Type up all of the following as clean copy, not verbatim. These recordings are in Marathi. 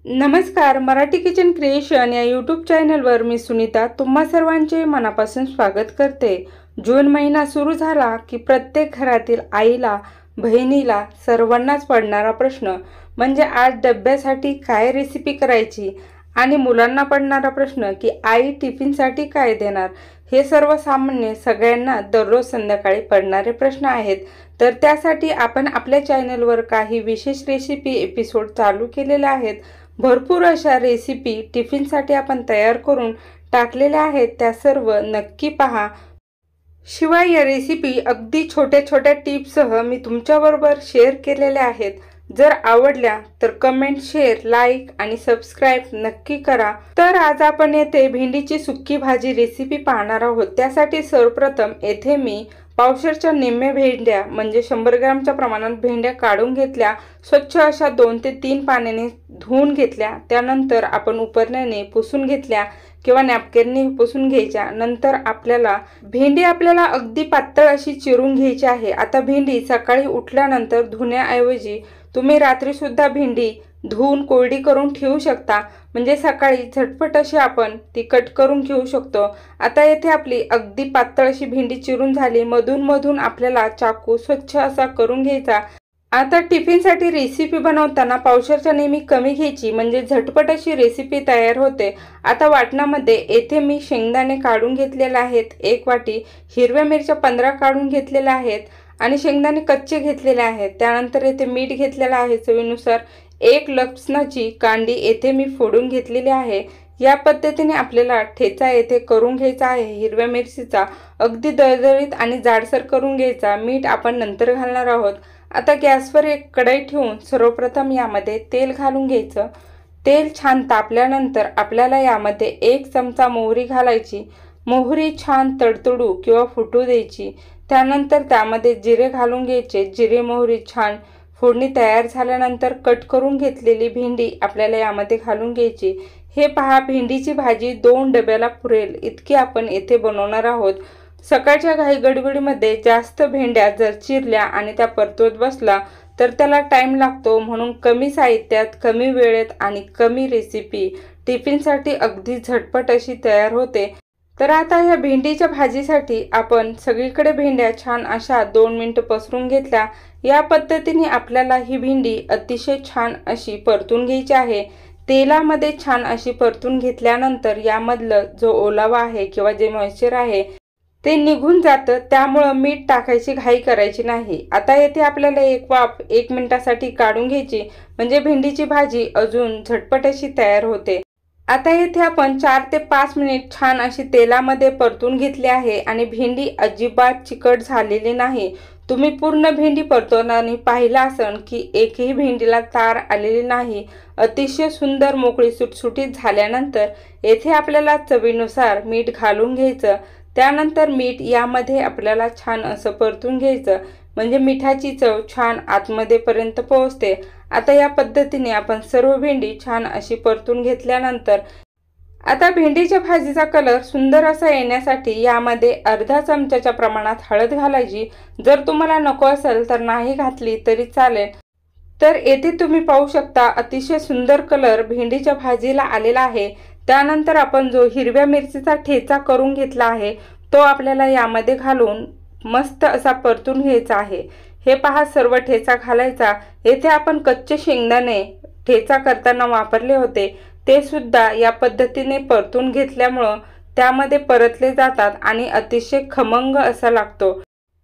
नमस्कार, मराठी किचन क्रिएशन या यूट्यूब चॅनलवर मी सुनीता तुम्हा सर्वांचे मनापासून स्वागत करते। जून महिना सुरू झाला की प्रत्येक घरातील आईला, बहिणीला सर्वांनाच पडणारा प्रश्न म्हणजे आज डब्यासाठी काय रेसिपी करायची आणि मुलांना पडणारा प्रश्न की आई टिफिनसाठी काय देणार। हे सर्वसामान्य सगळ्यांना दररोज संध्याकाळी पडणारे प्रश्न आहेत। तर त्यासाठी आपण आपल्या चॅनलवर काही विशेष रेसिपी एपिसोड चालू केलेले आहेत। भरपूर अशा रेसिपी टिफिनसाठी आपण तयार करून टाकलेल्या आहेत, त्या सर्व नक्की पहा। शिवाय या रेसिपी अगदी छोट्या छोट्या टिप्ससह मी तुमच्याबरोबर शेअर केलेल्या आहेत। जर आवडल्या तर कमेंट, शेअर, लाईक आणि सबस्क्राइब नक्की करा। तर आज आपण येथे भेंडीची सुक्की भाजी रेसिपी पाहणार आहोत। त्यासाठी सर्वप्रथम येथे मी पावशेरच्या निम्मे भेंड्या म्हणजे 100 ग्रॅमच्या प्रमाणात भेंड्या काढून घेतल्या। स्वच्छ अशा 2 ते 3 पाण्याने धुवून घेतल्या। त्यानंतर आपण उपरण्याने पुसून घेतल्या किंवा नॅपकिनने पुसून घ्यायच्या। नंतर भेंडी आपल्याला अगदी पातळ अशी चिरून घ्यायची आहे। आता भेंडी सकाळी उठल्यानंतर धुण्याऐवजी तुम्ही रात्री सुद्धा भेंडी धुवून कोरडी करून ठेवू शकता, म्हणजे सकाळी झटपट अशी आपण ती कट करून घेऊ शकतो। आता येथे आपली अगदी पातळ अशी भेंडी चिरून झाली। मधून मधून आपल्याला चाकू स्वच्छ असा करून घ्यायचा। आता टिफिनसाठी रेसिपी बनवताना पावशेरच्या नेहमी कमी घ्यायची, म्हणजे झटपट अशी रेसिपी तयार होते। आता वाटणामध्ये येथे मी शेंगदाणे काढून घेतलेले आहेत 1 वाटी, हिरव्या मिरच्या 15 काढून घेतलेल्या आहेत आणि शेंगदाणे कच्चे घेतलेले आहेत। त्यानंतर येथे मीठ घेतलेला आहे चवीनुसार। 1 लसणाची कांडी येथे मी फोडून घेतलेली आहे। या पद्धतीने आपल्याला ठेचा येथे करून घ्यायचा आहे हिरव्या मिरचीचा, अगदी दरदरीत आणि जाडसर करून घ्यायचा। मीठ आपण नंतर घालणार आहोत। आता गॅसवर एक कढई ठेवून सर्वप्रथम यामध्ये तेल घालून घ्यायचं। तेल छान तापल्यानंतर आपल्याला यामध्ये 1 चमचा मोहरी घालायची। मोहरी छान तडतडू किंवा फुटू द्यायची। त्यानंतर त्यामध्ये जिरे घालून घ्यायचे। जिरे मोहरी छान फोडणी तयार झाल्यानंतर कट करून घेतलेली भेंडी आपल्याला यामध्ये घालून घ्यायची। हे पहा, भेंडीची भाजी 2 डब्याला पुरेल इतकी आपण येथे बनवणार आहोत। सकाळच्या घाई गडबडीमध्ये जास्त भेंड्या जर चिरल्या आणि त्या परतवत बसला तर त्याला टाइम लागतो, म्हणून कमी साहित्यात, कमी वेळेत आणि कमी रेसिपी टिफिनसाठी अगदी झटपट अशी तयार होते। तर आता या भेंडीच्या भाजीसाठी आपण सगळीकडे भेंड्या छान अशा 2 मिनिटं पसरून घेतल्या। या पद्धतीने आपल्याला ही भेंडी अतिशय छान अशी परतून घ्यायची आहे। तेलामध्ये छान अशी परतून घेतल्यानंतर यामधलं जो ओलावा आहे किंवा जे मॉइश्चर आहे ते निघून जातं, त्यामुळे मीठ टाकायची घाई करायची नाही। आता येथे आपल्याला एक वाफ 1 मिनिटासाठी काढून घ्यायची, म्हणजे भेंडीची भाजी अजून झटपट अशी तयार होते। आता येथे आपण 4 ते 5 मिनिट छान अशी तेलामध्ये परतून घेतली आहे आणि भेंडी अजिबात चिकट झालेली नाही। तुम्ही पूर्ण भेंडी परतवताना पाहिलं असेल की एकही भेंडीला तार आलेली नाही। अतिशय सुंदर मोकळी सुटसुटीत झाल्यानंतर येथे आपल्याला चवीनुसार मीठ घालून घ्यायचं। त्यानंतर मीठ यामध्ये आपल्याला छान असं परतून घ्यायचं, म्हणजे मिठाची चव छान आतमध्ये पर्यंत पोहोचते। आता या पद्धतीने आपण सर्व भेंडी छान अशी परतून घेतल्यानंतर आता भेंडीच्या भाजीचा कलर सुंदर असा येण्यासाठी यामध्ये अर्धा चमच्याच्या प्रमाणात हळद घालायची। जर तुम्हाला नको असेल तर नाही घातली तरी चालेल। तर येथे तुम्ही पाहू शकता अतिशय सुंदर कलर भेंडीच्या भाजीला आलेला आहे। त्यानंतर आपण जो हिरव्या मिरचीचा ठेचा करून घेतला आहे तो आपल्याला यामध्ये घालून मस्त असा परतून घ्यायचा आहे। हे पहा, सर्व ठेचा घालायचा। येथे आपण कच्चे शेंगदाणे ठेचा करताना वापरले होते, ते सुद्धा या पद्धतीने परतून घेतल्यामुळे त्यामध्ये परतले जातात आणि अतिशय खमंग असा लागतो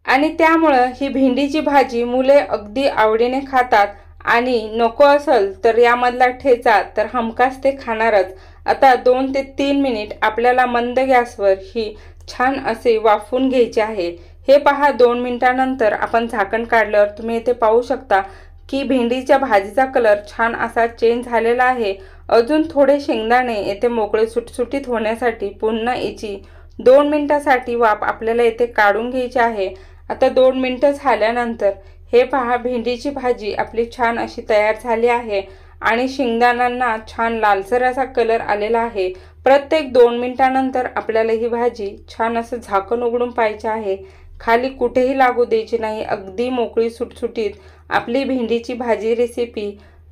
आणि त्यामुळे ही भेंडीची भाजी मुले अगदी आवडीने खातात आणि नको असेल तर यामधला ठेचा तर हमखास ते खाणारच। आता 2 ते 3 मिनिट आपल्याला मंद गॅसवर ही छान असे वाफवून घ्यायचे आहे। हे पहा, 2 मिनिटांनंतर आपण झाकण काढल्यावर तुम्ही इथे पाहू शकता की भेंडीच्या भाजीचा कलर छान असा चेंज झालेला आहे। अजून थोडे शेंगदाणे येथे मोकळे सुटसुटीत होण्यासाठी पुन्हा याची 2 मिनिटांसाठी वाफ आपल्याला येथे काढून घ्यायची आहे। आता 2 मिनिटं झाल्यानंतर हे पहा, भेंडीची भाजी आपली छान अशी तयार झाली आहे आणि शेंगदाण्यांना छान लालसर असा कलर आलेला आहे। प्रत्येक 2 मिनिटांनंतर आपल्याला ही भाजी छान असं झाकण उघडून पाहायची आहे। खाली कुठेही लागू द्यायची नाही। अगदी मोकळी सुटसुटीत आपली भेंडीची भाजी रेसिपी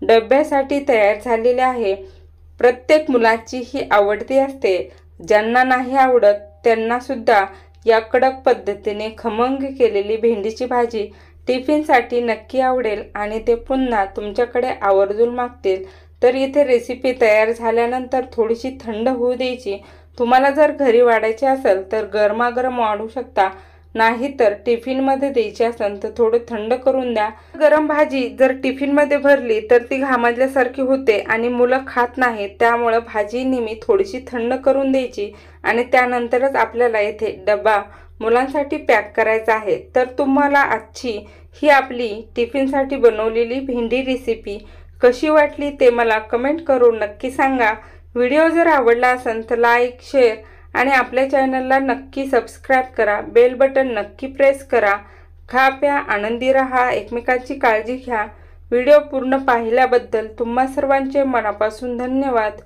डब्यासाठी तयार झालेले आहे। प्रत्येक मुलाची ही आवडती असते। ज्यांना नाही आवडत त्यांना सुद्धा या कडक पद्धतीने खमंग केलेली भेंडीची भाजी टिफिनसाठी नक्की आवडेल आणि ते पुन्हा तुमच्याकडे आवर्जून मागतील। तर इथे रेसिपी तयार झाल्यानंतर थोडीशी थंड होऊ द्यायची। तुम्हाला जर घरी वाढायची असेल तर गरमागरम वाढू शकता, नाही तर टिफिनमध्ये द्यायची असेल तर थोडं थंड करून द्या। गरम भाजी जर टिफिनमध्ये भरली तर ती घामजल्यासारखी होते आणि मुलं खात नाहीत। त्यामुळे भाजी नेहमी थोडीशी थंड करून द्यायची आणि त्यानंतरच आपल्याला इथे डबा मुलांसाठी पॅक करायचा आहे। तर तुम्हाला आजची ही आपली टिफिनसाठी बनवलेली भेंडी रेसिपी कशी वाटली ते मला कमेंट करून नक्की सांगा। व्हिडिओ जर आवडला असेल तर लाईक, शेअर आणि आपल्या चॅनलला नक्की सबस्क्राईब करा। बेल बटन नक्की प्रेस करा। खा प्या आनंदी रहा, एकमेकांची काळजी घ्या। व्हिडिओ पूर्ण पाहिल्याबद्दल तुम्हा सर्वांचे मनापासून धन्यवाद।